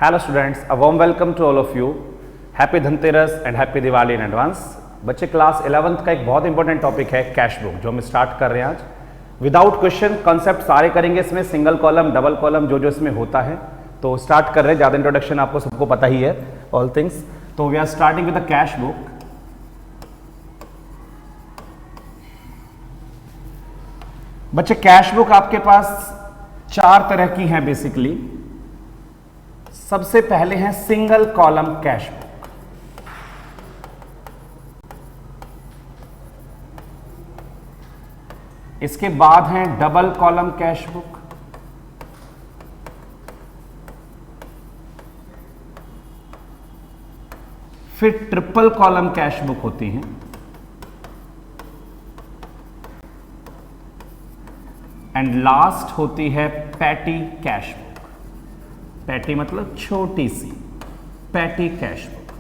Hello students, a warm welcome to all of you. Happy Dhanteras and Happy Diwali in advance. बच्चे class 11th का एक बहुत important topic है cash book, जो हम start कर रहे हैं आज. विदाउट क्वेश्चन कॉन्सेप्ट सारे करेंगे इसमें, सिंगल कॉलम डबल कॉलम जो जो इसमें होता है. तो स्टार्ट कर रहे हैं, ज़्यादा इंट्रोडक्शन आपको सबको पता ही है ऑल थिंग्स. तो we are starting with the cash book. बच्चे कैश बुक आपके पास चार तरह की है बेसिकली. सबसे पहले है सिंगल कॉलम कैश बुक. इसके बाद है डबल कॉलम कैश बुक. फिर ट्रिपल कॉलम कैश बुक होती हैं. एंड लास्ट होती है पैटी कैश बुक. पैटी मतलब छोटी सी, पैटी कैश बुक.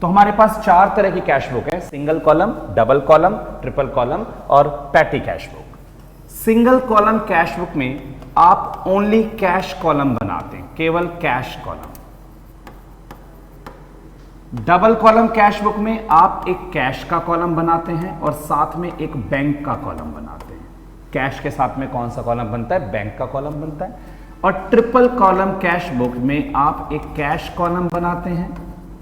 तो हमारे पास चार तरह की कैश बुक है, single column, double column, triple column और petty cash book. Single column cash book में आप ओनली कैश कॉलम बनाते हैं, केवल cash column. Double column cash book में आप एक कैश का कॉलम बनाते हैं और साथ में एक बैंक का कॉलम बनाते हैं. कैश के साथ में कौन सा कॉलम बनता है? बैंक का कॉलम बनता है. और ट्रिपल कॉलम कैश बुक में आप एक कैश कॉलम बनाते हैं,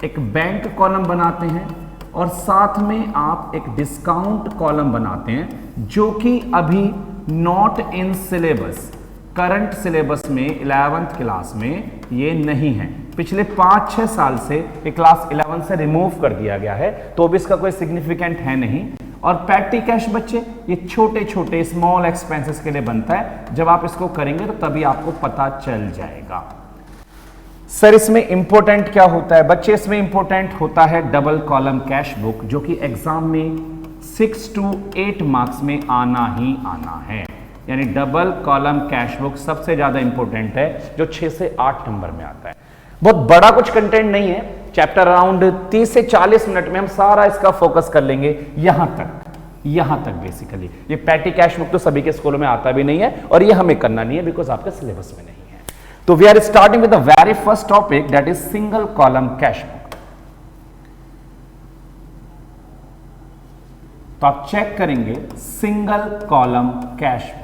एक बैंक कॉलम बनाते हैं और साथ में आप एक डिस्काउंट कॉलम बनाते हैं, जो कि अभी not in syllabus, current syllabus में 11th क्लास में ये नहीं है. पिछले 5-6 साल से ये क्लास 11 से रिमूव कर दिया गया है, तो भी इसका कोई सिग्निफिकेंट है नहीं. और पैटी कैश बच्चे ये छोटे छोटे स्मॉल एक्सपेंसेस के लिए बनता है. जब आप इसको करेंगे तो तभी आपको पता चल जाएगा. सर इसमें इंपॉर्टेंट क्या होता है? बच्चे इसमें इंपॉर्टेंट होता है डबल कॉलम कैश बुक, जो कि एग्जाम में 6 to 8 मार्क्स में आना ही आना है. यानी डबल कॉलम कैश बुक सबसे ज्यादा इंपॉर्टेंट है, जो 6 से 8 नंबर में आता है. बहुत बड़ा कुछ कंटेंट नहीं है, चैप्टर अराउंड 30 से 40 मिनट में हम सारा इसका फोकस कर लेंगे. यहां तक बेसिकली ये पैटी कैश बुक तो सभी के स्कूलों में आता भी नहीं है और ये हमें करना नहीं है, बिकॉज आपके सिलेबस में नहीं है. तो we are starting with the very first topic, that is single column cash book. तो आप चेक करेंगे सिंगल कॉलम कैश बुक.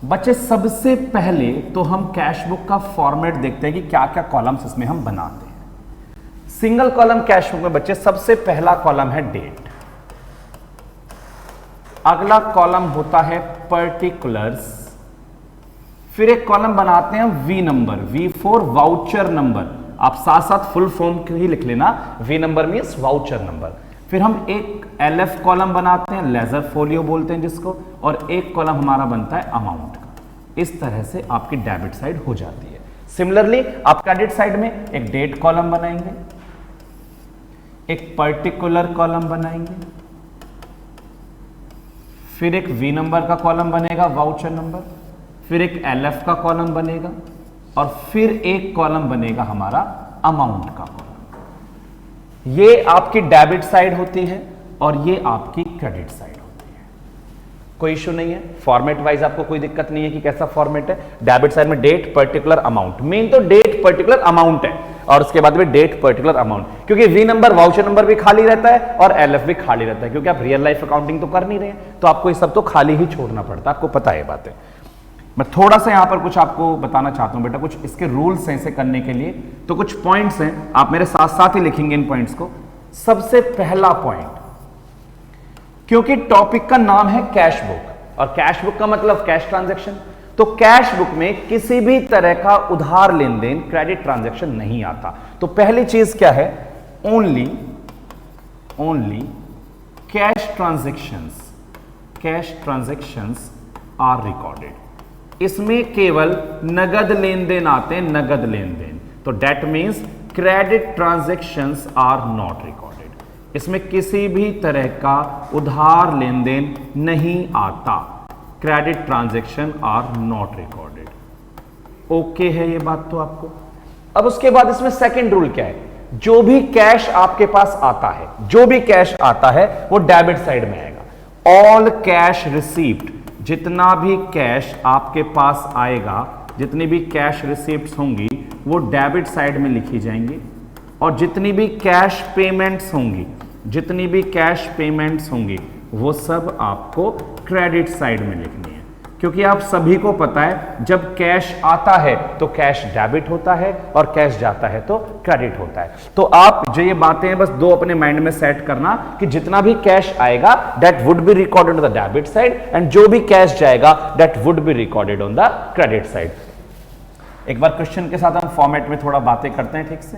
बच्चे सबसे पहले तो हम कैश बुक का फॉर्मेट देखते हैं कि क्या क्या कॉलम्स इसमें हम बनाते हैं. सिंगल कॉलम कैश बुक में बच्चे सबसे पहला कॉलम है डेट. अगला कॉलम होता है पर्टिकुलर्स. फिर एक कॉलम बनाते हैं V number, V for voucher number. आप साथ साथ फुल फॉर्म ही लिख लेना, V number means voucher number. फिर हम एक एलएफ कॉलम बनाते हैं, लेजर फोलियो बोलते हैं जिसको, और एक कॉलम हमारा बनता है अमाउंट का. इस तरह से आपकी डेबिट साइड हो जाती है. सिमिलरली आप क्रेडिट साइड में एक डेट कॉलम बनाएंगे, एक पर्टिकुलर कॉलम बनाएंगे, फिर एक वी नंबर का कॉलम बनेगा वाउचर नंबर, फिर एक एलएफ का कॉलम बनेगा और फिर एक कॉलम बनेगा हमारा अमाउंट का कॉलम. ये आपकी डेबिट साइड होती है और ये आपकी क्रेडिट साइड होती है. कोई इशू नहीं है, फॉर्मेट वाइज आपको कोई दिक्कत नहीं है कि कैसा फॉर्मेट है. डेबिट साइड में डेट पर्टिकुलर अमाउंट, मेन तो डेट पर्टिकुलर अमाउंट है और उसके बाद में डेट पर्टिकुलर अमाउंट, क्योंकि वी नंबर वाउचर नंबर भी खाली रहता है और एलएफ भी खाली रहता है, क्योंकि आप रियल लाइफ अकाउंटिंग तो कर नहीं रहे हैं, तो आपको ये सब तो खाली ही छोड़ना पड़ता है. आपको पता है बातें. मैं थोड़ा सा यहां पर कुछ आपको बताना चाहता हूं बेटा, कुछ इसके रूल्स हैं इसे करने के लिए. तो कुछ पॉइंट्स हैं, आप मेरे साथ साथ ही लिखेंगे इन पॉइंट्स को. सबसे पहला पॉइंट, क्योंकि टॉपिक का नाम है कैश बुक और कैश बुक का मतलब कैश ट्रांजैक्शन, तो कैश बुक में किसी भी तरह का उधार लेन देन, क्रेडिट ट्रांजैक्शन नहीं आता. तो पहली चीज क्या है? Only cash transactions are recorded. इसमें केवल नगद लेन देन आते हैं, नगद लेन देन. तो date means credit transactions are not recorded. इसमें किसी भी तरह का उधार लेन देन नहीं आता. Credit transaction are not recorded. Okay है ये बात तो आपको. अब उसके बाद इसमें सेकंड रूल क्या है? जो भी कैश आपके पास आता है, जो भी कैश आता है वो डेबिट साइड में आएगा. ऑल कैश रिसीव्ड, जितना भी कैश आपके पास आएगा जितनी भी कैश रिसिप्ट्स होंगी वो डेबिट साइड में लिखी जाएंगी, और जितनी भी कैश पेमेंट्स होंगी वो सब आपको क्रेडिट साइड में लिखनी है। क्योंकि आप सभी को पता है जब कैश आता है तो कैश डेबिट होता है और कैश जाता है तो क्रेडिट होता है। तो आप जो ये बातें हैं बस दो अपने माइंड में सेट करना कि जितना भी कैश आएगा that would be recorded on the debit side, and जो भी कैश जाएगा that would be recorded on the credit side. एक बार क्वेश्चन के साथ हम फॉर्मेट में थोड़ा बातें करते हैं, ठीक से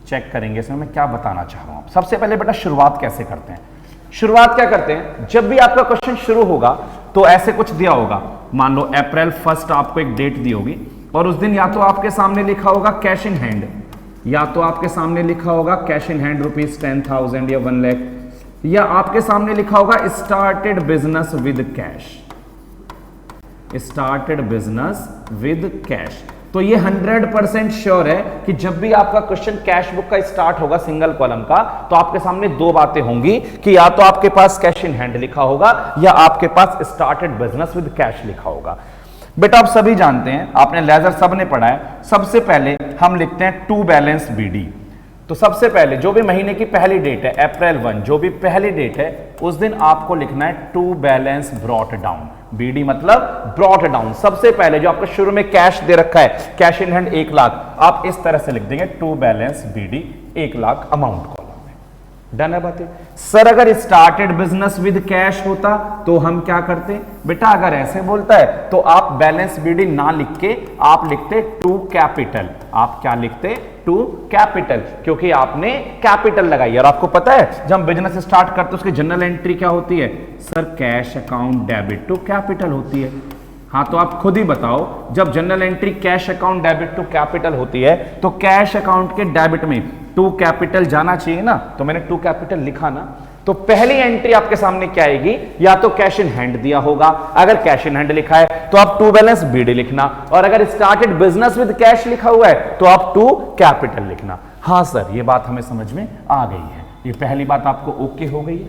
चेक करेंगे इसमें मैं क्या बताना चाह रहा हूं। सबसे पहले बेटा शुरुआत कैसे करते हैं, शुरुआत क्या करते हैं, जब भी आपका क्वेश्चन शुरू होगा तो ऐसे कुछ दिया होगा, मान लो अप्रैल 1 आपको एक डेट दी होगी और उस दिन या तो आपके सामने लिखा होगा कैश इन हैंड, या तो आपके सामने लिखा होगा कैश इन हैंड ₹10,000 या 1 लाख, या आपके सामने लिखा होगा स्टार्टेड बिजनेस विद कैश। तो ये 100% श्योर है कि जब भी आपका क्वेश्चन कैश बुक का स्टार्ट होगा सिंगल कॉलम का, तो आपके सामने दो बातें होंगी कि या तो आपके पास कैश इन हैंड लिखा होगा या आपके पास स्टार्टेड बिजनेस विद कैश लिखा होगा। बेटा आप सभी जानते हैं, आपने लेजर सबने पढ़ा है, सबसे पहले हम लिखते हैं टू बैलेंस बीडी। तो सबसे पहले जो भी महीने की पहली डेट है अप्रैल 1, जो भी पहली डेट है उस दिन आपको लिखना है to balance brought down. BD मतलब ब्रॉट डाउन। सबसे पहले जो आपको शुरू में कैश दे रखा है कैश इन हैंड 1 लाख, आप इस तरह से लिख देंगे to balance BD 1 lakh amount column में। डन है बातें। सर अगर स्टार्टेड बिजनेस विद कैश होता तो हम क्या करते, बेटा अगर ऐसे बोलता है तो आप बैलेंस बीडी ना लिख के आप लिखते टू कैपिटल। आप क्या लिखते, टू कैपिटल, क्योंकि आपने कैपिटल लगाई। और आपको पता है जब हम बिजनेस स्टार्ट करते उसकी जनरल एंट्री क्या होती है, sir cash account debit to capital होती है। हाँ तो आप खुद ही बताओ, जब general entry cash account debit to capital होती है तो कैश अकाउंट के डेबिट में टू कैपिटल जाना चाहिए ना, तो मैंने टू कैपिटल लिखा ना। तो पहली एंट्री आपके सामने क्या आएगी, या तो कैश इन हैंड दिया होगा, अगर कैश इन हैंड लिखा है तो आप टू बैलेंस बीडी लिखना, और अगर स्टार्टेड बिजनेस विद कैश लिखा हुआ है तो आप टू कैपिटल लिखना। हाँ सर ये बात हमें समझ में आ गई है, ये पहली बात आपको ओके हो गई है,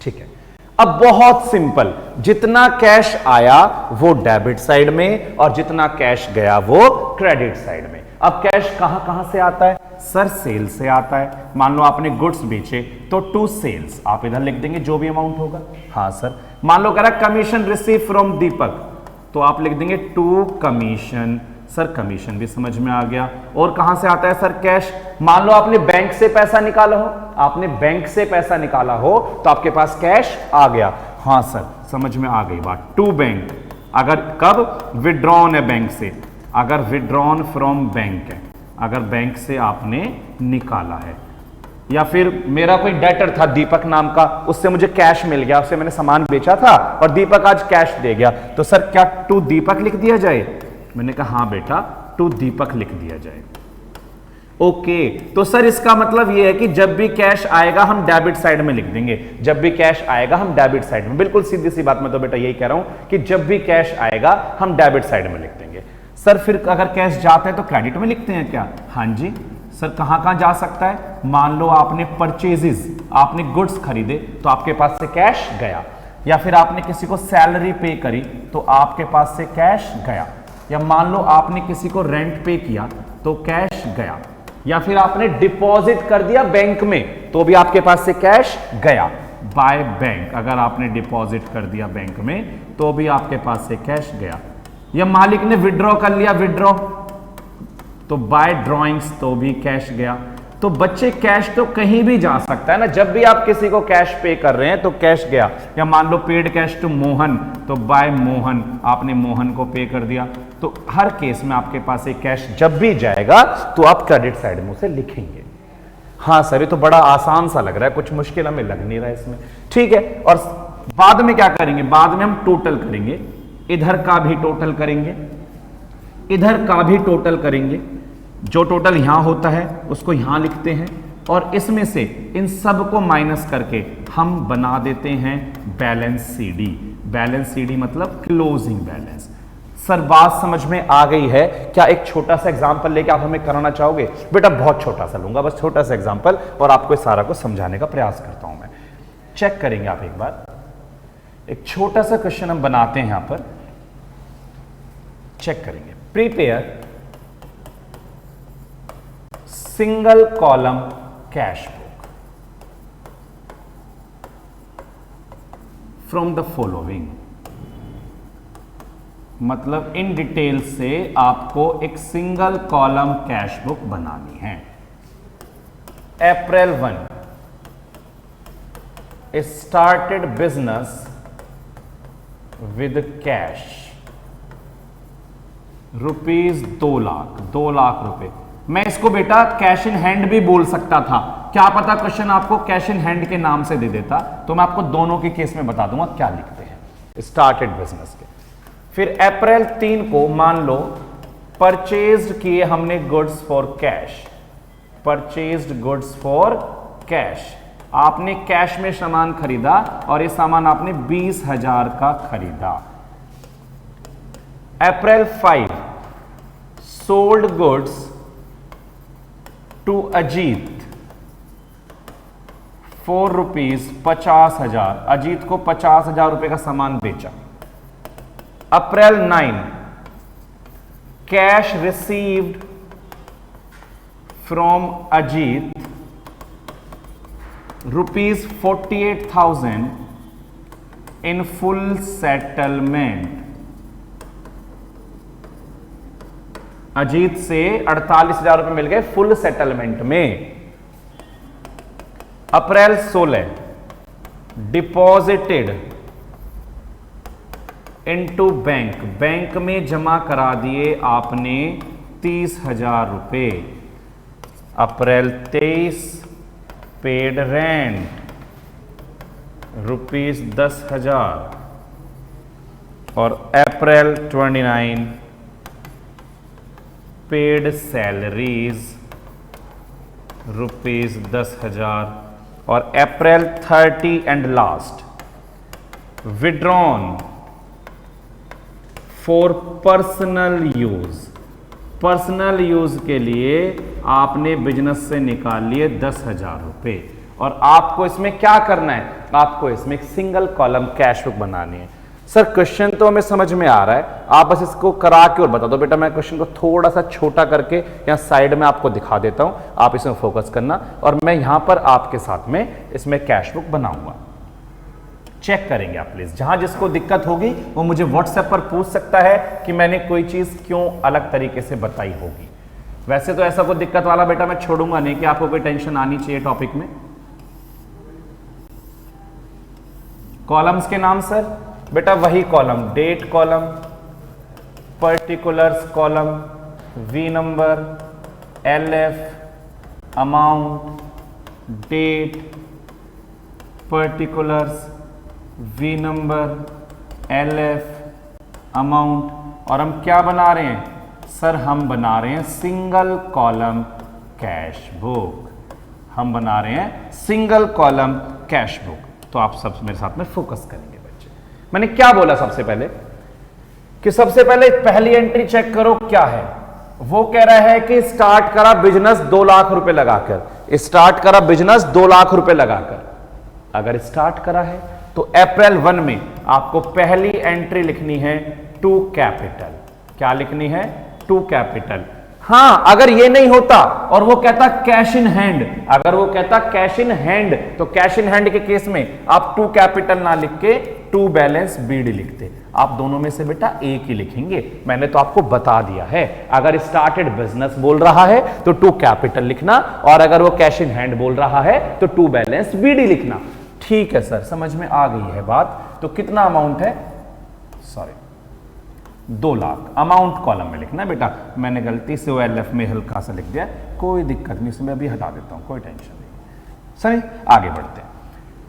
ठीक है। अब बहुत सिंपल, जितना कैश आया वो डेबिट साइड में और जितना कैश गया वो क्रेडिट साइड में। अब कैश कहां से आता है, सर सेल से आता है। मान लो आपने गुड्स बेचे तो टू सेल्स, आप इधर लिख देंगे जो भी अमाउंट होगा। हाँ सर मान लो कह रहा कमीशन रिसीव फ्रॉम दीपक, तो आप लिख देंगे टू कमीशन। सर कमीशन भी समझ में आ गया। और कहां से आता है सर कैश, मान लो आपने बैंक से पैसा निकाला हो, आपने बैंक से पैसा निकाला हो तो आपके पास कैश आ गया। हाँ सर समझ में आ गई बात, टू बैंक। अगर कब विड्रॉन है बैंक से, अगर विड्रॉन फ्रॉम बैंक है, अगर बैंक से आपने निकाला है, या फिर मेरा कोई डेटर था दीपक नाम का, उससे मुझे कैश मिल गया, उससे मैंने सामान बेचा था और दीपक आज कैश दे गया, तो सर क्या टू दीपक लिख दिया जाए। मैंने कहा हाँ बेटा टू दीपक लिख दिया जाए। ओके तो सर इसका मतलब यह है कि जब भी कैश आएगा हम डेबिट साइड में लिख देंगे, जब भी कैश आएगा हम डेबिट साइड में। बिल्कुल सीधी सी बात, मैं तो बेटा यही कह रहा हूं कि जब भी कैश आएगा हम डेबिट साइड में लिख देंगे। सर फिर अगर कैश जाता है तो क्रेडिट में लिखते हैं क्या, हाँ जी सर कहां जा सकता है, मान लो आपने परचेजेस, आपने गुड्स खरीदे तो आपके पास से कैश गया, या फिर आपने किसी को सैलरी पे करी तो आपके पास से कैश गया, या मान लो आपने किसी को रेंट पे किया तो कैश गया, या फिर आपने डिपॉजिट कर दिया बैंक में तो भी आपके पास से कैश गया। बाय बैंक, अगर आपने डिपॉजिट कर दिया बैंक में तो भी आपके पास से कैश गया, या मालिक ने विड्रॉ कर लिया, विड्रॉ तो बाय ड्रॉइंग्स तो भी कैश गया। तो बच्चे कैश तो कहीं भी जा सकता है ना, जब भी आप किसी को कैश पे कर रहे हैं तो कैश गया। या मान लो पेड कैश टू मोहन, तो बाय मोहन, आपने मोहन को पे कर दिया। तो हर केस में आपके पास एक कैश जब भी जाएगा तो आप क्रेडिट साइड में उसे लिखेंगे। हाँ सर ये तो बड़ा आसान सा लग रहा है, कुछ मुश्किल हमें लग नहीं रहा है इसमें, ठीक है। और बाद में क्या करेंगे, बाद में हम टोटल करेंगे, इधर का भी टोटल करेंगे, इधर का भी टोटल करेंगे। जो टोटल यहां होता है उसको यहां लिखते हैं और इसमें से इन सब को माइनस करके हम बना देते हैं बैलेंस सीडी। बैलेंस सीडी मतलब क्लोजिंग बैलेंस। सर बात समझ में आ गई है क्या? एक छोटा सा एग्जांपल लेके आप हमें कराना चाहोगे? बेटा बहुत छोटा सा लूंगा, बस छोटा सा एग्जांपल, और आपको सारा को समझाने का प्रयास करता हूं मैं। चेक करेंगे आप एक बार, एक छोटा सा क्वेश्चन हम बनाते हैं यहां पर, चेक करेंगे। Prepare single column cash book from the following, मतलब इन डिटेल से आपको एक सिंगल कॉलम कैश बुक बनानी है। April 1 started business with cash rupees 2 lakh रुपए। मैं इसको बेटा कैश इन हैंड भी बोल सकता था, क्या पता क्वेश्चन आपको कैश इन हैंड के नाम से दे देता, तो मैं आपको दोनों के केस में बता दूंगा क्या लिखते हैं स्टार्टेड बिजनेस के। फिर अप्रैल 3 को मान लो परचेज्ड किए हमने goods for cash, purchased goods for cash, आपने कैश में सामान खरीदा और ये सामान आपने 20,000 का खरीदा। April 5 sold goods to Ajit for rupees 50,000, Ajit को 50,000 रुपए का सामान बेचा। April 9 cash received from Ajit rupees 48,000 in full settlement, Ajit से 48,000 रुपए मिल गए फुल सेटलमेंट में। April 16 deposited into bank, bank में जमा करा दिए आपने 30,000 रुपए। अप्रैल 23 पेड रेंट रुपीज 10,000 और अप्रैल 29 पेड सैलरीज रुपीज 10,000 और अप्रैल 30 and last withdrawn for personal use, personal use के लिए आपने बिजनेस से निकाल लिए 10,000 रुपए। और आपको इसमें क्या करना है, आपको इसमें एक सिंगल कॉलम कैश बुक बनानी है। सर क्वेश्चन तो हमें समझ में आ रहा है, आप बस इसको करा के और बता दो। बेटा मैं क्वेश्चन को थोड़ा सा छोटा करके यहाँ साइड में आपको दिखा देता हूं, आप इसमें फोकस करना और मैं यहां पर आपके साथ में इसमें कैश बुक बनाऊंगा। चेक करेंगे आप प्लीज, जहां जिसको दिक्कत होगी वो मुझे व्हाट्सएप पर पूछ सकता है कि मैंने कोई चीज क्यों अलग तरीके से बताई होगी। वैसे तो ऐसा कोई दिक्कत वाला बेटा मैं छोड़ूंगा नहीं कि आपको कोई टेंशन आनी चाहिए टॉपिक में। कॉलम्स के नाम सर बेटा वही column, date column, particulars column, V number, LF, amount, date, particulars, V number, LF, amount. और हम क्या बना रहे हैं सर, हम बना रहे हैं सिंगल कॉलम कैश बुक, हम बना रहे हैं सिंगल कॉलम कैश बुक। तो आप सब मेरे साथ में फोकस करेंगे बच्चे। मैंने क्या बोला सबसे पहले कि सबसे पहले पहली एंट्री चेक करो क्या है। वो कह रहा है कि स्टार्ट करा बिजनेस 2 लाख रुपए लगाकर, स्टार्ट करा बिजनेस 2 लाख रुपए लगाकर। अगर स्टार्ट करा है तो अप्रैल 1 में आपको पहली एंट्री लिखनी है टू कैपिटल। क्या लिखनी है? To capital. हां अगर ये नहीं होता और वो कहता कैश इन हैंड, अगर वो कहता कैश इन हैंड, तो कैश इन हैंड के केस में आप टू कैपिटल ना लिख के टू बैलेंस बीडी लिखते। आप दोनों में से बेटा एक ही लिखेंगे, मैंने तो आपको बता दिया है। अगर स्टार्टेड बिजनेस बोल रहा है तो टू कैपिटल लिखना, और अगर वो कैश इन हैंड बोल रहा है तो टू बैलेंस बीडी लिखना। ठीक है सर, समझ में आ गई है बात। तो कितना अमाउंट है? सॉरी 2 लाख अमाउंट कॉलम में लिखना बेटा। मैंने गलती से वो LF में हल्का सा लिख दिया, कोई दिक्कत नहीं, इसमें अभी हटा देता हूं, कोई टेंशन नहीं। सही, आगे बढ़ते हैं।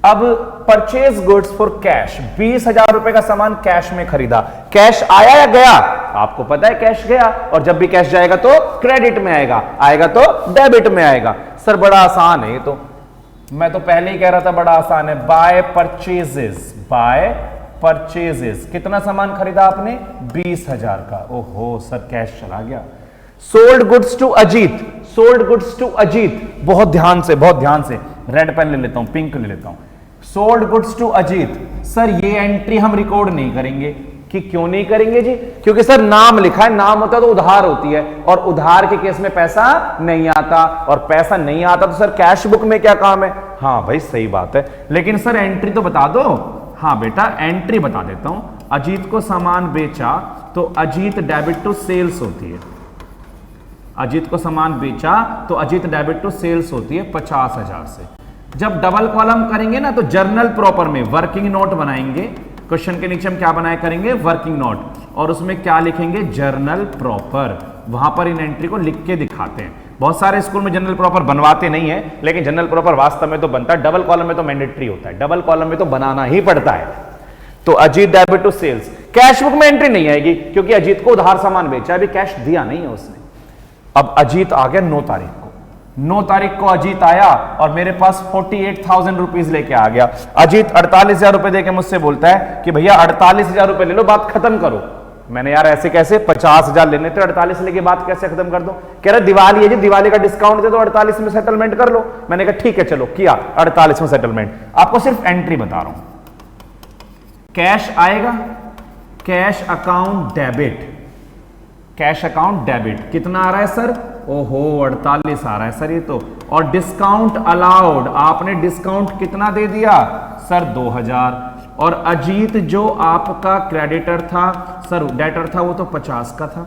अब परचेज गुड्स फॉर कैश, 20,000 रुपए का सामान कैश में खरीदा। कैश आया या गया? आपको पता है कैश गया, और जब भी कैश जाएगा तो क्रेडिट में आएगा, आएगा तो डेबिट में आएगा। सर बड़ा आसान है ये तो, मैं तो पहले ही कह रहा था बड़ा आसान है। बाय परचेजेस, बाय परचेजेस, कितना सामान खरीदा आपने? 20,000 का। ओहो सर कैश चला गया। Sold goods to Ajit, sold goods to Ajit, बहुत ध्यान से, बहुत ध्यान से, रेड पेन ले लेता हूं, पिंक ले लेता हूं। Sold goods to Ajit, sir ये एंट्री हम रिकॉर्ड नहीं करेंगे, कि क्यों नहीं करेंगे जी? क्योंकि सर नाम लिखा है, नाम होता है तो उधार होती है, और उधार के केस में पैसा नहीं आता, और पैसा नहीं आता तो सर कैश बुक में क्या काम है? हाँ भाई सही बात है, लेकिन सर एंट्री तो बता दो। हाँ बेटा एंट्री बता देता हूं। अजीत को सामान बेचा तो अजीत डेबिट टू सेल्स होती है। अजीत को सामान बेचा तो अजीत डेबिट टू सेल्स होती है 50,000 से। जब डबल कॉलम करेंगे ना तो जर्नल प्रॉपर में वर्किंग नोट बनाएंगे। क्वेश्चन के नीचे हम क्या बनाए करेंगे? वर्किंग नोट, और उसमें क्या लिखेंगे? Journal proper. वहां पर इन एंट्री को लिख के दिखाते हैं। बहुत सारे स्कूल में जनरल प्रॉपर बनवाते नहीं है, लेकिन जनरल प्रॉपर वास्तव में तो बनता है। डबल कॉलम में तो मैंडेटरी होता है, डबल कॉलम में तो बनाना ही पड़ता है। तो Ajit debit to sales, cash book में एंट्री नहीं आएगी क्योंकि अजीत को उधार सामान बेचा, अभी कैश दिया नहीं है उसने। अब अजीत आ गया 9 तारीख को। 9 तारीख को अजीत आया और मेरे पास 48,000 रुपीज लेके आ गया। अजीत 48,000 रुपए देके मुझसे बोलता है कि भैया 48,000 रुपए ले लो, बात खत्म करो। मैंने यार ऐसे कैसे, 50,000 लेने थे, 48 लेके बात कैसे खत्म कर दो? कह रहा दिवाली है जी, दिवाली का डिस्काउंट दे दो, 48 में सेटलमेंट कर लो। मैंने कहा ठीक है चलो, किया 48 में सेटलमेंट। आपको सिर्फ एंट्री बता रहा हूं। कैश आएगा, cash account debit, cash account debit कितना आ रहा है सर? ओहो 48 आ रहा है सर ये तो। और डिस्काउंट अलाउड, आपने डिस्काउंट कितना दे दिया सर? 2,000। और अजीत जो आपका क्रेडिटर था सर, डेटर था, वो तो 50 का था।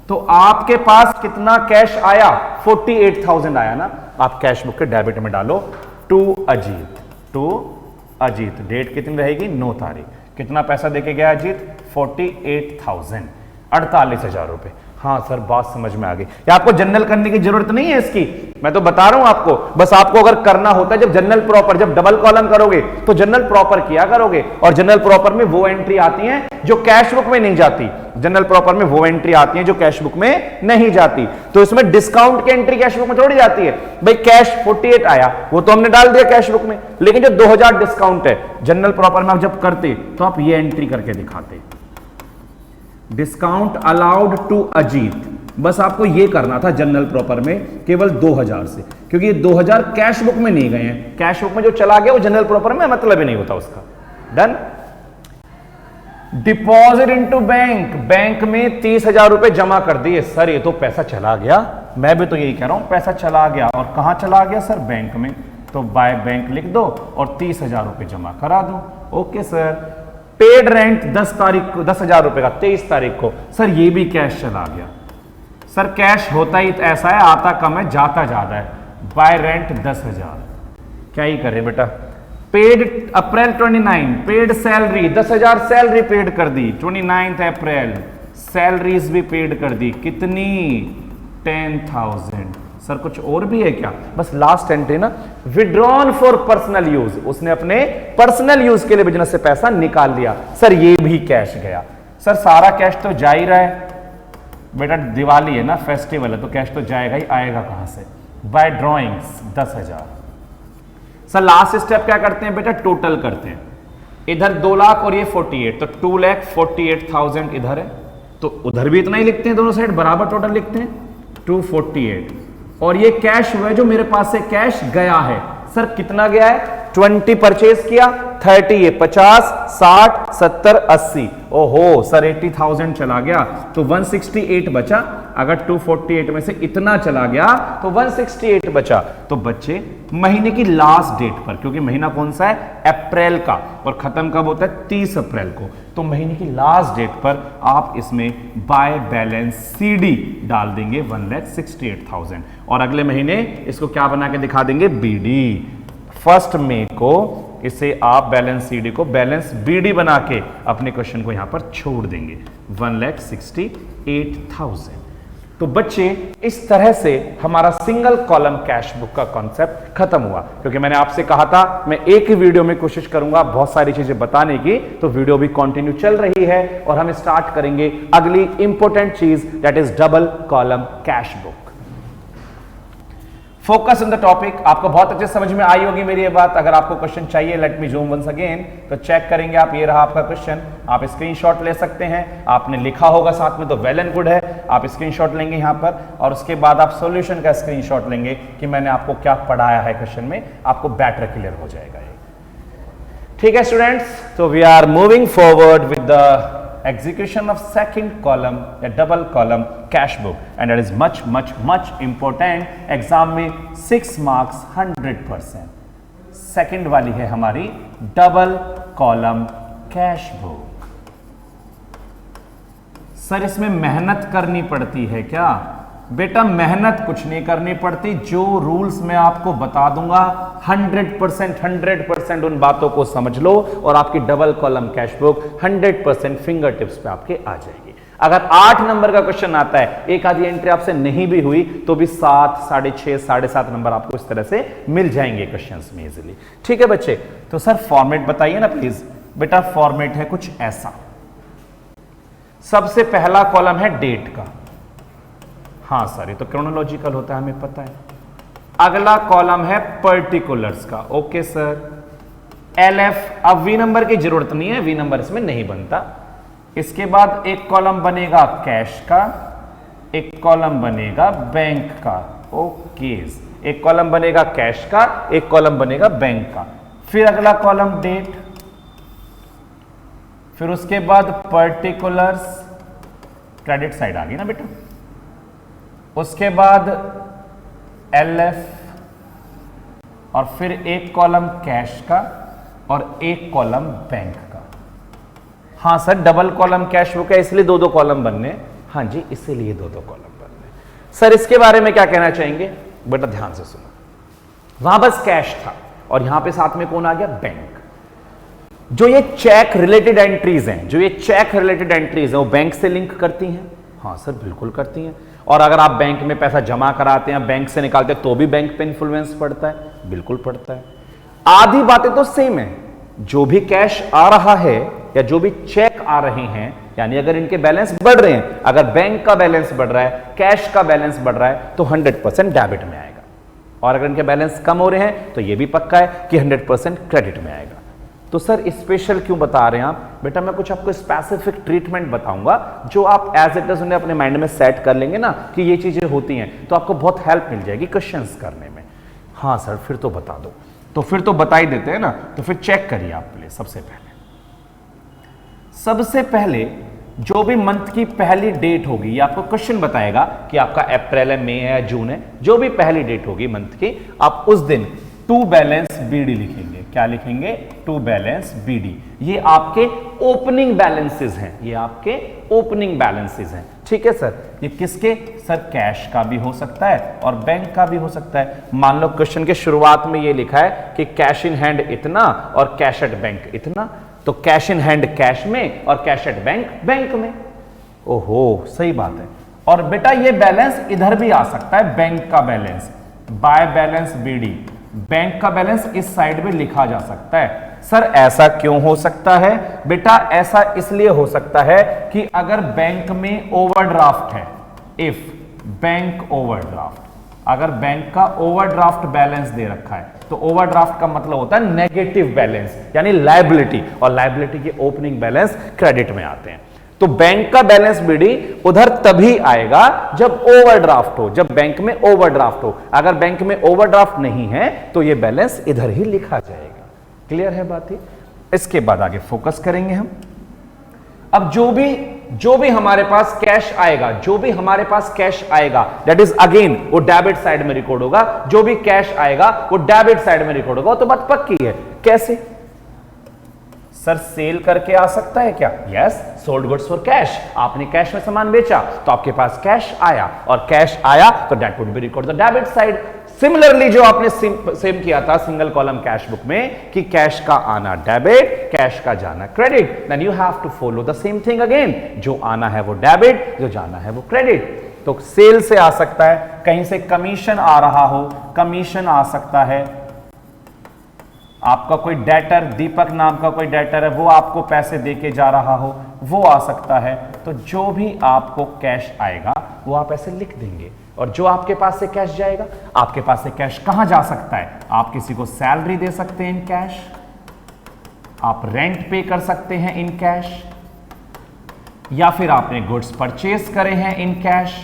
तो आपके पास कितना कैश आया? 48,000 आया ना। आप कैश बुक के डेबिट में डालो to Ajit, to Ajit. Date कितनी रहेगी? 9 तारीख। कितना पैसा देके गया अजीत? 48,000, 48,000 रुपए। हाँ सर बात समझ में आ गई। या आपको जनरल करने की जरूरत नहीं है इसकी, मैं तो बता रहा हूं आपको। बस आपको अगर करना होता है जब जनरल प्रॉपर, जब डबल कॉलम करोगे तो जनरल प्रॉपर किया करोगे, और जनरल प्रॉपर में वो एंट्री आती है जो कैश बुक में नहीं जाती। जनरल प्रॉपर में वो एंट्री आती है जो कैश बुक में नहीं जाती। तो इसमें डिस्काउंट की एंट्री कैश बुक में थोड़ी जाती है भाई। कैश 48 आया वो तो हमने डाल दिया कैश बुक में, लेकिन जो 2,000 डिस्काउंट है जनरल प्रॉपर में आप जब करते तो आप ये एंट्री करके दिखाते, डिस्काउंट अलाउड टू अजीत। बस आपको ये करना था जनरल प्रॉपर में केवल 2,000 से, क्योंकि ये 2,000 कैश बुक में नहीं गए हैं। कैश बुक में जो चला गया वो जनरल प्रॉपर में मतलब ही नहीं होता उसका। Done. Deposit into bank, bank में 30,000 रुपए जमा कर दिए। सर ये तो पैसा चला गया। मैं भी तो यही कह रहा हूं, पैसा चला गया। और कहां चला गया सर? बैंक में। तो बाय बैंक लिख दो और 30,000 रुपए जमा करा दो। Okay sir. पेड रेंट 10 तारीख को, 10,000 रुपए का 23 तारीख को। सर ये भी कैश चला गया। सर कैश होता ही ऐसा है, आता कम है जाता ज्यादा है। Bye rent 10,000। क्या ही करे बेटा। पेड अप्रैल 29, पेड सैलरी 10,000 सैलरी पेड कर दी 29 अप्रैल। सैलरीज भी पेड कर दी। कितनी? 10,000। सर कुछ और भी है क्या? बस लास्ट एंट्री ना, विड्रॉन फॉर पर्सनल यूज, उसने अपने पर्सनल यूज के लिए बिजनेस से पैसा निकाल लिया। सर ये भी कैश गया। सर सारा कैश तो जा ही रहा है बेटा, दिवाली है ना, फेस्टिवल है, तो कैश तो जाएगा ही, आएगा कहां से? By drawings 10,000। Sir last step क्या करते हैं बेटा? टोटल करते हैं। इधर 2 लाख और ये 48, तो 2,48,000 इधर है, तो उधर भी इतना ही लिखते हैं, दोनों साइड बराबर टोटल लिखते हैं 248। और ये कैश हुआ है जो मेरे पास से कैश गया है। सर कितना गया है? 20 परचेज किया, 30 ये 50, 60, 70, 80। ओहो सर 80,000 चला गया, तो 168 बचा। अगर 248 में से इतना चला गया तो 168 बचा। तो बच्चे महीने की लास्ट डेट पर, क्योंकि महीना कौन सा है? अप्रैल का, और खत्म कब होता है? 30 अप्रैल को। तो महीने की लास्ट डेट पर आप इसमें बाय बैलेंस सीडी डाल देंगे 1,68,000, और अगले महीने इसको क्या बना के दिखा देंगे? बीडी। 1 मई को इसे आप बैलेंस सीडी को बैलेंस बीडी बना के अपने क्वेश्चन को यहां पर छोड़ देंगे 1,68,000। तो बच्चे इस तरह से हमारा सिंगल कॉलम कैश बुक का कॉन्सेप्ट खत्म हुआ। क्योंकि मैंने आपसे कहा था मैं एक ही वीडियो में कोशिश करूंगा बहुत सारी चीजें बताने की, तो वीडियो भी कंटिन्यू चल रही है और हम स्टार्ट करेंगे अगली इंपॉर्टेंट चीज, that is double column cash book. Focus on the topic. आपको बहुत अच्छे समझ में आई होगी मेरी ये बात। अगर आपको क्वेश्चन चाहिए, let me zoom once again, तो चेक करेंगे आप। ये रहा आपका क्वेश्चन, आप स्क्रीनशॉट ले सकते हैं। आपने लिखा होगा साथ में तो वेल एंड गुड है, आप स्क्रीनशॉट लेंगे यहां पर, और उसके बाद आप सॉल्यूशन का स्क्रीनशॉट लेंगे कि मैंने आपको क्या पढ़ाया है क्वेश्चन में, आपको बेटर क्लियर हो जाएगा ये। ठीक है स्टूडेंट्स, तो we are moving forward with the execution of second column या double column cash book and that is much important exam में 6 marks 100%। सेकंड वाली है हमारी double column cash book. Sir इसमें मेहनत करनी पड़ती है क्या? बेटा मेहनत कुछ नहीं करनी पड़ती, जो रूल्स मैं आपको बता दूंगा 100% उन बातों को समझ लो और आपकी double column cash book 100% finger tips पे आपके आ जाएगी। अगर 8 नंबर का क्वेश्चन आता है, एक आधी एंट्री आपसे नहीं भी हुई तो भी 7, 6.5, 7.5 नंबर आपको इस तरह से मिल जाएंगे क्वेश्चंस में इजीली। ठीक है बच्चे, तो सर फॉर्मेट बताइए ना प्लीज। बेटा फॉर्मेट है कुछ ऐसा, सबसे पहला कॉलम है डेट का, हाँ सर ये तो क्रोनोलॉजिकल होता है हमें पता है। अगला कॉलम है पर्टिकुलर्स का, ओके सर। LF, अब वी नंबर की जरूरत नहीं है, वी नंबर इसमें नहीं बनता। इसके बाद एक कॉलम बनेगा कैश का, एक कॉलम बनेगा बैंक का, ओके। एक कॉलम बनेगा कैश का, एक कॉलम बनेगा बैंक का, फिर अगला कॉलम डेट, फिर उसके बाद पर्टिकुलर्स, क्रेडिट साइड आ गई ना बेटा, उसके बाद LF और फिर एक कॉलम कैश का और एक कॉलम बैंक का। हाँ sir double column cash book है इसलिए दो कॉलम बनने, हाँ जी इसीलिए दो कॉलम बनने। सर इसके बारे में क्या कहना चाहेंगे? बेटा ध्यान से सुनो, वहां बस कैश था और यहां पे साथ में कौन आ गया? बैंक। जो ये चेक रिलेटेड एंट्रीज हैं, वो बैंक से लिंक करती हैं? हाँ सर बिल्कुल करती हैं। और अगर आप बैंक में पैसा जमा कराते हैं, बैंक से निकालते हैं, तो भी बैंक पे इन्फ्लुएंस पड़ता है? बिल्कुल पड़ता है। आधी बातें तो सेम है, जो भी कैश आ रहा है या जो भी चेक आ रहे हैं, यानी अगर इनके बैलेंस बढ़ रहे हैं, अगर बैंक का बैलेंस बढ़ रहा है, कैश का बैलेंस बढ़ रहा है, तो 100% डेबिट में आएगा। और अगर इनके बैलेंस कम हो रहे हैं तो यह भी पक्का है कि 100% क्रेडिट में आएगा। तो सर स्पेशल क्यों बता रहे हैं आप? बेटा मैं कुछ आपको स्पेसिफिक ट्रीटमेंट बताऊंगा जो आप एज इट इज उन्हें अपने माइंड में सेट कर लेंगे ना कि ये चीजें होती हैं, तो आपको बहुत हेल्प मिल जाएगी क्वेश्चंस करने में। हाँ सर फिर तो बता दो, तो फिर तो बता ही देते हैं ना, तो फिर चेक करिए आप प्लीज। सबसे पहले जो भी मंथ की पहली डेट होगी, ये आपको क्वेश्चन बताएगा कि आपका अप्रैल है, मई है या जून है, जो भी पहली डेट होगी मंथ की, आप उस दिन टू बैलेंस बीडी लिखेंगे। क्या लिखेंगे? To balance BD. ये आपके ओपनिंग बैलेंसेस हैं, ये आपके ओपनिंग बैलेंसेस हैं। ठीक है सर, ये किसके? सर कैश का भी हो सकता है और बैंक का भी हो सकता है। मान लो क्वेश्चन के शुरुआत में ये लिखा है कि कैश इन हैंड इतना और कैश एट बैंक इतना, तो कैश इन हैंड कैश में और कैश एट बैंक बैंक में। ओहो सही बात है। और बेटा ये बैलेंस इधर भी आ सकता है, बैंक का balance, by balance BD, bank का बैलेंस इस साइड में लिखा जा सकता है। सर ऐसा क्यों हो सकता है? बेटा ऐसा इसलिए हो सकता है कि अगर बैंक में ओवरड्राफ्ट है, इफ बैंक ओवरड्राफ्ट, अगर बैंक का ओवरड्राफ्ट बैलेंस दे रखा है, तो ओवरड्राफ्ट का मतलब होता है नेगेटिव बैलेंस यानी लायबिलिटी, और लायबिलिटी के ओपनिंग बैलेंस क्रेडिट में आते हैं। तो बैंक का बैलेंस बीडी उधर तभी आएगा जब ओवरड्राफ्ट हो, जब बैंक में ओवरड्राफ्ट हो। अगर बैंक में ओवरड्राफ्ट नहीं है तो ये बैलेंस इधर ही लिखा जाएगा। क्लियर है बात ही? इसके बाद आगे फोकस करेंगे हम। अब जो भी हमारे पास कैश आएगा, जो भी हमारे पास कैश आएगा, दैट इज अगेन वो डेबिट साइड में रिकॉर्ड होगा। जो भी कैश आएगा वो डेबिट साइड में रिकॉर्ड होगा। तो बात पक्की है। कैसे? सर सेल करके आ सकता है क्या? Yes, sold goods for cash. आपने कैश में सामान बेचा तो आपके पास कैश आया, और कैश आया तो that would be record the debit side. Similarly जो आपने सेम किया था सिंगल कॉलम कैश बुक में कि कैश का आना डेबिट, कैश का जाना credit, then you have to follow the same thing again. जो आना है वो डेबिट, जो जाना है वो क्रेडिट। तो सेल से आ सकता है, कहीं से कमीशन आ रहा हो, कमीशन आ सकता है। आपका कोई डेटर, दीपक नाम का कोई डेटर है, वो आपको पैसे देके जा रहा हो, वो आ सकता है। तो जो भी आपको कैश आएगा वो आप ऐसे लिख देंगे। और जो आपके पास से कैश जाएगा, आपके पास से कैश कहां जा सकता है? आप किसी को सैलरी दे सकते हैं इन कैश, आप रेंट पे कर सकते हैं इन कैश, या फिर आपने गुड्स परचेज करे हैं इन कैश।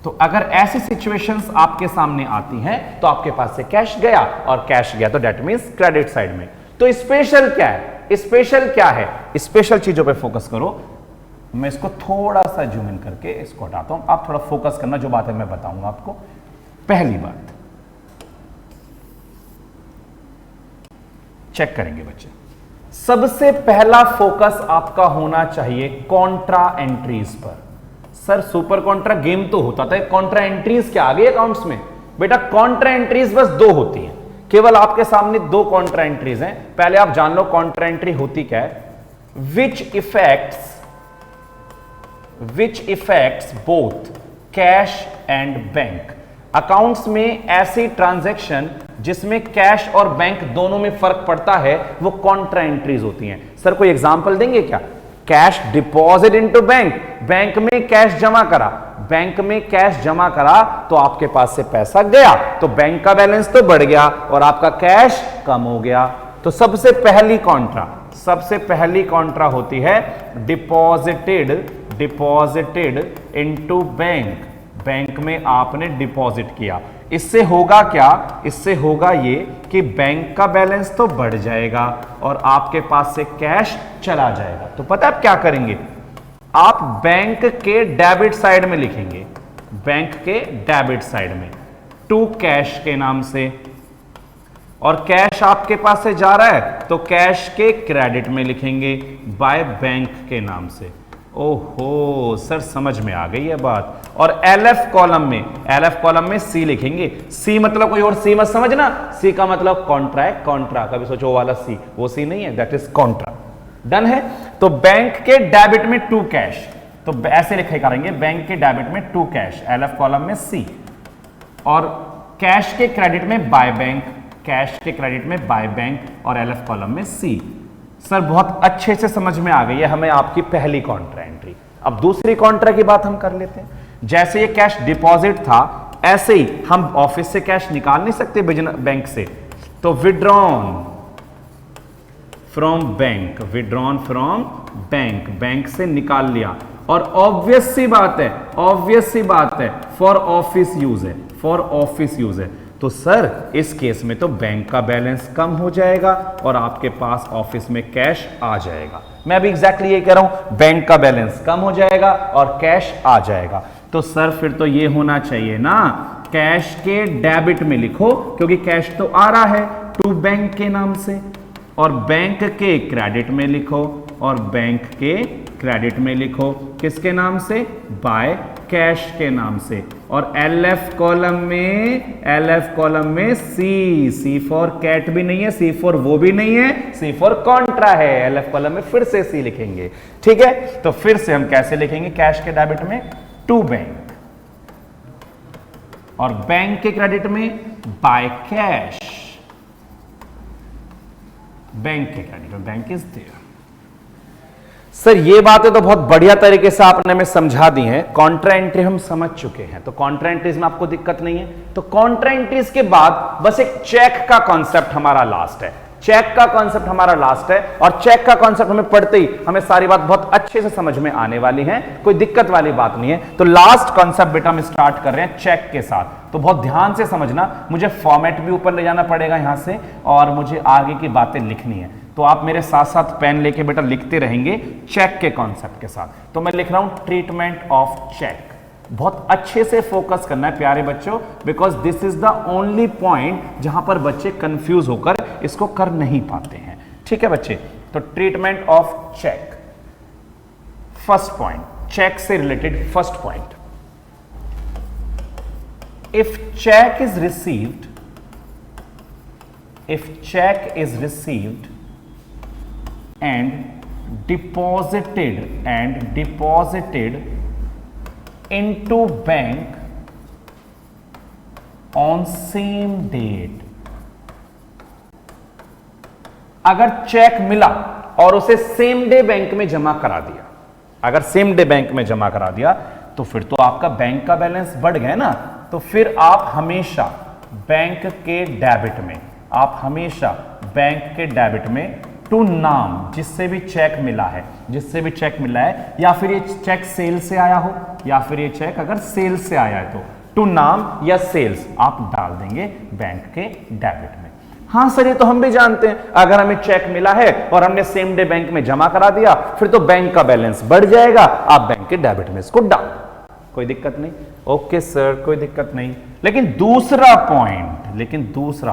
तो अगर ऐसी सिचुएशंस आपके सामने आती हैं तो आपके पास से कैश गया, और कैश गया तो दैट मींस क्रेडिट साइड में। तो स्पेशल क्या है? स्पेशल क्या है, स्पेशल चीजों पे फोकस करो। मैं इसको थोड़ा सा जूम इन करके इसको हटाता हूं, आप थोड़ा फोकस करना, जो बात है मैं बताऊंगा आपको। पहली बात चेक करेंगे बच्चे, सबसे पहला फोकस आपका होना चाहिए कॉन्ट्रा एंट्रीज पर। सर सुपर कॉन्ट्रा गेम तो होता था, कॉन्ट्रा एंट्रीज क्या आ गई अकाउंट्स में? बेटा कॉन्ट्रा एंट्रीज बस दो होती हैं, केवल आपके सामने दो कॉन्ट्रा एंट्रीज हैं। पहले आप जान लो कॉन्ट्रा एंट्री होती क्या है। Which effects both cash and bank. Accounts में ऐसी ट्रांजैक्शन जिसमें कैश और बैंक दोनों में फर्क पड़ता है वो कॉन्ट्रा एंट्रीज होती हैं। सर कोई एग्जांपल देंगे क्या? Cash deposit into bank, bank में कैश जमा करा, बैंक में कैश जमा करा तो आपके पास से पैसा गया, तो बैंक का बैलेंस तो बढ़ गया और आपका कैश कम हो गया। तो सबसे पहली कॉन्ट्रा होती है डिपॉजिटेड इनटू बैंक, बैंक में आपने डिपॉजिट किया। इससे होगा क्या? इससे होगा ये कि बैंक का बैलेंस तो बढ़ जाएगा और आपके पास से कैश चला जाएगा। तो पता है आप क्या करेंगे? आप बैंक के डेबिट साइड में लिखेंगे, बैंक के डेबिट साइड में टू कैश के नाम से, और कैश आपके पास से जा रहा है तो कैश के क्रेडिट में लिखेंगे बाय बैंक के नाम से। ओहो सर समझ में आ गई है बात। और एलएफ कॉलम में सी लिखेंगे। सी मतलब कोई और सी मत समझना, सी का मतलब कॉन्ट्रा है, कॉन्ट्रा कभी सोचो वाला सी, वो सी नहीं है, दैट इज कॉन्ट्रा। डन है। तो बैंक के डेबिट में टू कैश, तो ऐसे लिखे करेंगे बैंक के डेबिट में टू कैश, एलएफ कॉलम में सी, और कैश के क्रेडिट में बाय बैंक, कैश के क्रेडिट में बाय बैंक और एलएफ कॉलम में सी। सर बहुत अच्छे से समझ में आ गई है हमें आपकी पहली कॉन्ट्रा एंट्री। अब दूसरी कॉन्ट्रा की बात हम कर लेते हैं। जैसे ये कैश डिपॉजिट था, ऐसे ही हम ऑफिस से कैश निकाल नहीं सकते बैंक से, तो विड्रॉन फ्रॉम बैंक, बैंक से निकाल लिया। और ऑब्वियस सी बात है फॉर ऑफिस यूज है, तो सर इस केस में तो बैंक का बैलेंस कम हो जाएगा और आपके पास ऑफिस में कैश आ जाएगा। मैं अभी एग्जैक्टली ये कह रहा हूं, बैंक का बैलेंस कम हो जाएगा और कैश आ जाएगा। तो सर फिर तो ये होना चाहिए ना, कैश के डेबिट में लिखो क्योंकि कैश तो आ रहा है टू बैंक के नाम से, और बैंक के क्रेडिट में लिखो, और बैंक के क्रेडिट में लिखो किसके नाम से? बाय कैश के नाम से। और एलएफ कॉलम में सी फॉर कैट भी नहीं है, सी फॉर वो भी नहीं है, सी फॉर कॉन्ट्रा है। एलएफ कॉलम में फिर से सी लिखेंगे। ठीक है, तो फिर से हम कैसे लिखेंगे? कैश के डेबिट में टू बैंक, और बैंक के क्रेडिट में बाय कैश, बैंक के क्रेडिट में बैंक इज देयर। सर ये बातें तो बहुत बढ़िया तरीके से आपने हमें समझा दी हैं, कॉन्ट्रा एंट्री हम समझ चुके हैं, तो कॉन्ट्रा एंट्रीज में आपको दिक्कत नहीं है। तो कॉन्ट्रा एंट्रीज के बाद बस एक चेक का कॉन्सेप्ट हमारा लास्ट है, और चेक का कॉन्सेप्ट हमें पढ़ते ही हमें सारी बात बहुत अच्छे से समझ में आने वाली है, कोई दिक्कत वाली बात नहीं है। तो लास्ट कॉन्सेप्ट बेटा हम स्टार्ट कर रहे हैं चेक के साथ, तो बहुत ध्यान से समझना। मुझे फॉर्मेट भी ऊपर ले जाना पड़ेगा यहां से, और मुझे आगे की बातें लिखनी है, तो आप मेरे साथ साथ पेन लेके बेटा लिखते रहेंगे चेक के कॉन्सेप्ट के साथ। तो मैं लिख रहा हूं ट्रीटमेंट ऑफ चेक। बहुत अच्छे से फोकस करना है प्यारे बच्चों, because this is the only point जहां पर बच्चे कंफ्यूज होकर इसको कर नहीं पाते हैं। ठीक है बच्चे, तो treatment of cheque, first point, cheque से related first point, if cheque is received and deposited into bank on same date। अगर चेक मिला और उसे सेम डे बैंक में जमा करा दिया, तो फिर तो आपका बैंक का बैलेंस बढ़ गया ना। तो फिर आप हमेशा बैंक के डेबिट में टू नाम, जिससे भी चेक मिला है, या फिर ये चेक सेल से आया हो, या फिर ये चेक अगर सेल से आया है तो टू नाम या सेल्स आप डाल देंगे बैंक के डेबिट में। हाँ सर, ये तो हम भी जानते हैं, अगर हमें चेक मिला है और हमने सेम डे बैंक में जमा करा दिया, फिर तो बैंक का बैलेंस बढ़ जाएगा, आप बैंक के डेबिट में इसको डाल, कोई दिक्कत नहीं। ओके सर, कोई दिक्कत नहीं। लेकिन दूसरा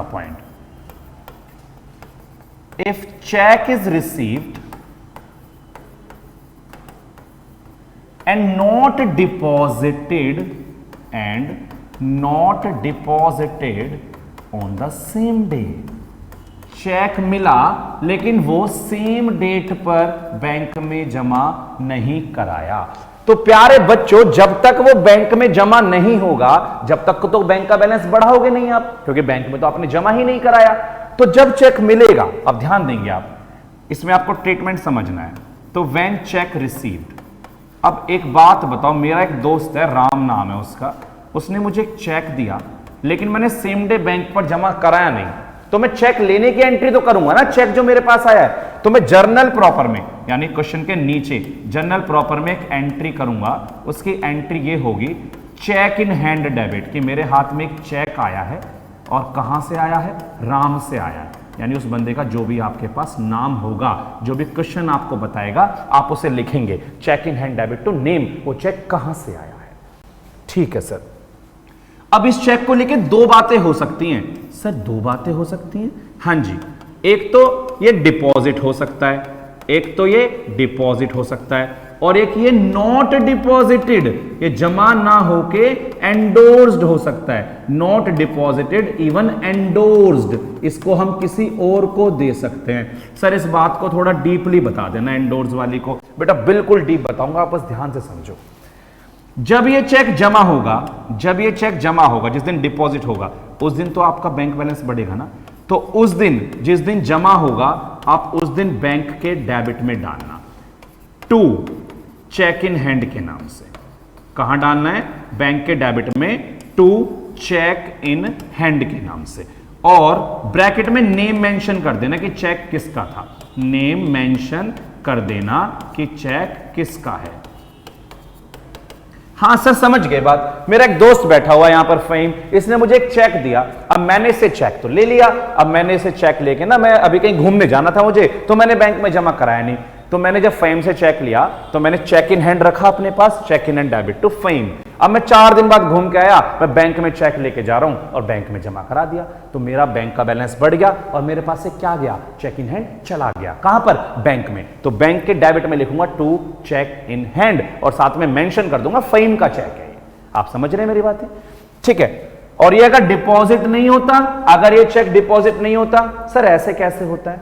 point, if cheque is received and not deposited on the same day, cheque मिला लेकिन वो सेम डेट पर बैंक में जमा नहीं कराया, तो प्यारे बच्चों जब तक वो बैंक में जमा नहीं होगा, जब तक तो बैंक का बैलेंस बढ़ाओगे नहीं आप, क्योंकि बैंक में तो आपने जमा ही नहीं कराया। तो जब चेक मिलेगा, अब ध्यान देंगे आप, इसमें आपको ट्रीटमेंट समझना है। तो व्हेन चेक रिसीव्ड, अब एक बात बताओ, मेरा एक दोस्त है, राम नाम है उसका, उसने मुझे एक चेक दिया लेकिन मैंने सेम डे बैंक पर जमा कराया नहीं, तो मैं चेक लेने की एंट्री तो करूंगा ना, चेक जो मेरे पास आया है, तो मैं जर्नल प्रॉपर में, यानी क्वेश्चन के नीचे जर्नल प्रॉपर में एक एंट्री करूंगा। उसकी एंट्री ये होगी, चेक इन हैंड डेबिट, कि मेरे हाथ में एक चेक आया है और कहां से आया है, राम से आया है, यानी उस बंदे का जो भी आपके पास नाम होगा, जो भी क्वेश्चन आपको बताएगा, आप उसे लिखेंगे, cheque in hand debit to name, वो चेक कहां से आया है। ठीक है सर। अब इस चेक को लेके दो बातें हो सकती हैं। सर दो बातें हो सकती हैं? हां जी, एक तो ये डिपॉजिट हो सकता है, और एक ये नॉट डिपॉजिटेड, ये जमा ना होके एंडोर्स्ड हो सकता है। नॉट डिपॉजिटेड इवन एंडोर्स्ड, इसको हम किसी और को दे सकते हैं। सर इस बात को थोड़ा डीपली बता देना, एंडोर्स वाली को बेटा बिल्कुल डीप बताऊंगा, आप बस ध्यान से समझो। जब ये चेक जमा होगा, जिस दिन डिपॉजिट होगा उस दिन तो आपका बैंक बैलेंस बढ़ेगा ना, तो उस दिन, जिस दिन जमा होगा, आप उस दिन बैंक के डेबिट में डालना, टू चेक इन हैंड के नाम से। कहां डालना है? बैंक के डेबिट में, टू चेक इन हैंड के नाम से, और ब्रैकेट में नेम मेंशन कर देना कि चेक किसका था, नेम मेंशन कर देना कि चेक किसका है। हां सर समझ गए बात। मेरा एक दोस्त बैठा हुआ यहां पर फहीम, इसने मुझे एक चेक दिया, अब मैंने इसे चेक तो ले लिया, अब मैंने इसे चेक लेके ना, मैं अभी कहीं घूमने जाना था मुझे, तो मैंने बैंक में जमा कराया नहीं, तो मैंने जब फहीम से चेक लिया तो मैंने चेक इन हैंड रखा अपने पास, cheque in hand debit to Faheem. अब मैं 4 दिन बाद घूम के आया, मैं बैंक में चेक लेके जा रहा हूं और बैंक में जमा करा दिया, तो मेरा बैंक का बैलेंस बढ़ गया और मेरे पास से क्या गया, चेक इन हैंड चला गया। कहां पर? बैंक में। तो बैंक के डेबिट में लिखूंगा टू चेक इन हैंड, और साथ में मेंशन कर दूंगा फहीम का चेक है। आप समझ रहे हैं मेरी बातें? ठीक है। और ये अगर डिपॉजिट नहीं होता, अगर ये चेक डिपॉजिट नहीं होता, सर ऐसे कैसे होता है?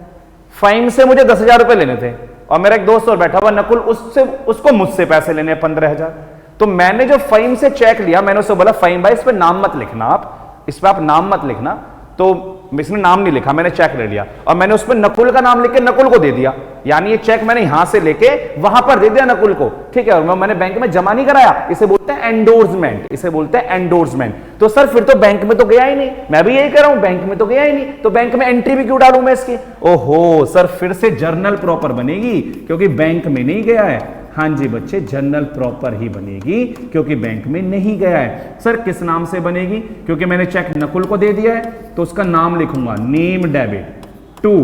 फहीम से मुझे 10,000 रुपए लेने थे और मेरा एक दोस्त और बैठा हुआ नकुल, उसको मुझसे पैसे लेने 15,000। तो मैंने जो फहीम से चेक लिया, मैंने उससे बोला फहीम भाई इस पे नाम मत लिखना, आप इस पे आप नाम मत लिखना, तो इसने नाम नहीं लिखा, मैंने चेक ले लिया और मैंने उस पर नकुल का नाम लिख के नकुल को दे दिया, यानी ये चेक मैंने यहां से लेके वहां पर दे दिया नकुल को, ठीक है, और मैंने बैंक में जमा नहीं कराया। इसे बोलते हैं एंडोर्समेंट, तो सर फिर तो बैंक में तो गया ही नहीं, मैं भी यही कर रहा हूं, बैंक में तो गया ही नहीं, तो बैंक में एंट्री भी क्यों डालूं मैं इसकी? ओहो सर, फिर से जर्नल प्रॉपर बनेगी क्योंकि बैंक में नहीं गया है। हां जी बच्चे, जर्नल प्रॉपर ही बनेगी क्योंकि बैंक में नहीं गया है। सर किस नाम से बनेगी? क्योंकि मैंने चेक नकुल को दे दिया है, तो उसका नाम लिखूंगा name debit to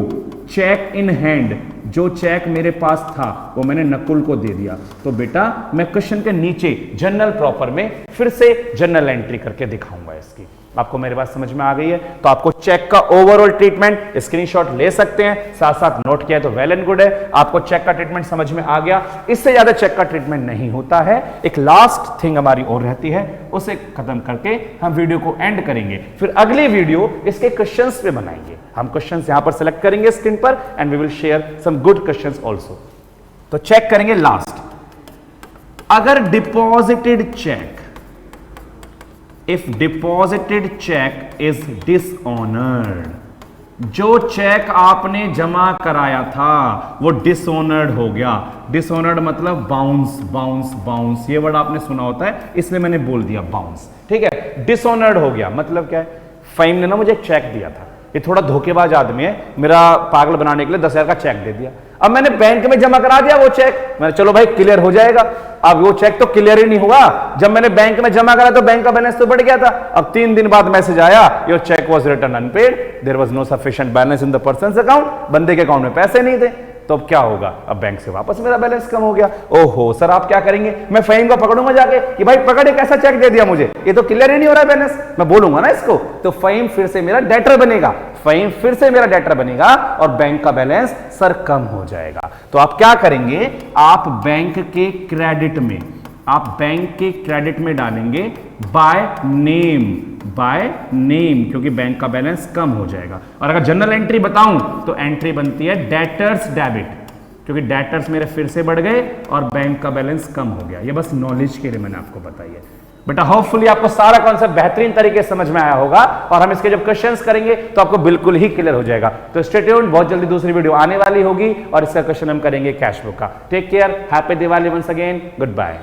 cheque in hand, जो चेक मेरे पास था वो मैंने नकुल को दे दिया। तो बेटा मैं क्वेश्चन के नीचे जर्नल प्रॉपर में फिर से जर्नल एंट्री करके दिखाऊंगा इसकी। आपको मेरी बात समझ में आ गई है? तो आपको चेक का ओवरऑल ट्रीटमेंट स्क्रीनशॉट ले सकते हैं, साथ साथ नोट किया तो वेल एंड गुड है। आपको चेक का ट्रीटमेंट समझ में आ गया, इससे ज्यादा चेक का ट्रीटमेंट नहीं होता है। एक लास्ट थिंग हमारी और रहती है, उसे खत्म करके हम वीडियो को एंड करेंगे, फिर अगली वीडियो इसके क्वेश्चंस पे बनाएंगे। हम क्वेश्चंस यहां पर सिलेक्ट करेंगे स्क्रीन पर and we will share some good questions also. तो चेक करेंगे लास्ट। अगर deposited cheque, if deposited cheque is dishonoured, जो चेक आपने जमा कराया था वो डिसऑनर्ड हो गया। डिसऑनर्ड मतलब बाउंस, बाउंस, बाउंस, ये वर्ड आपने सुना होता है, इसलिए मैंने बोल दिया बाउंस, ठीक है। डिसऑनर्ड हो गया मतलब क्या है? फहीम ने ना मुझे एक चेक दिया था, ये थोड़ा धोखेबाज आदमी है, मेरा पागल बनाने के लिए 10,000 का चेक दे दिया। अब मैंने बैंक में जमा करा दिया वो चेक, मैंने चलो भाई क्लियर हो जाएगा। अब वो चेक तो क्लियर ही नहीं हुआ, जब मैंने बैंक में जमा करा तो बैंक का बैलेंस तो बढ़ गया था। अब 3 दिन बाद मैसेज आया, your cheque was return unpaid, there was no sufficient balance in the person's account, बंदे के अकाउंट में पैसे नहीं थे। तो अब क्या होगा, अब बैंक से वापस मेरा बैलेंस कम हो गया। ओहो सर आप क्या करेंगे, मैं फहीम को पकड़ूंगा जाके कि भाई पकड़ एक ऐसा चेक दे दिया मुझे, ये तो क्लियर ही नहीं हो रहा है बैलेंस, मैं बोलूंगा ना इसको, तो फहीम फिर से मेरा डेटर बनेगा, फहीम फिर से मेरा डेटर बनेगा और बैंक का बैलेंस सर कम हो जाएगा। तो आप क्या करेंगे, आप बैंक के क्रेडिट में, आप बैंक के क्रेडिट में डालेंगे बाय नेम, क्योंकि बैंक का बैलेंस कम हो जाएगा। और अगर जनरल एंट्री बताऊं तो एंट्री बनती है डेटर्स डेबिट, क्योंकि डेटर्स मेरे फिर से बढ़ गए और बैंक का बैलेंस कम हो गया। ये बस नॉलेज के लिए मैंने आपको बताई है बेटा। होपफुली आपको सारा कॉन्सेप्ट बेहतरीन तरीके से समझ में आया होगा और हम इसके जब क्वेश्चंस करेंगे तो आपको बिल्कुल ही क्लियर हो जाएगा। तो स्टे ट्यून्ड, बहुत जल्दी दूसरी वीडियो आने वाली होगी और इसका क्वेश्चन हम करेंगे कैश बुक का। Take care, happy Diwali once again, good bye.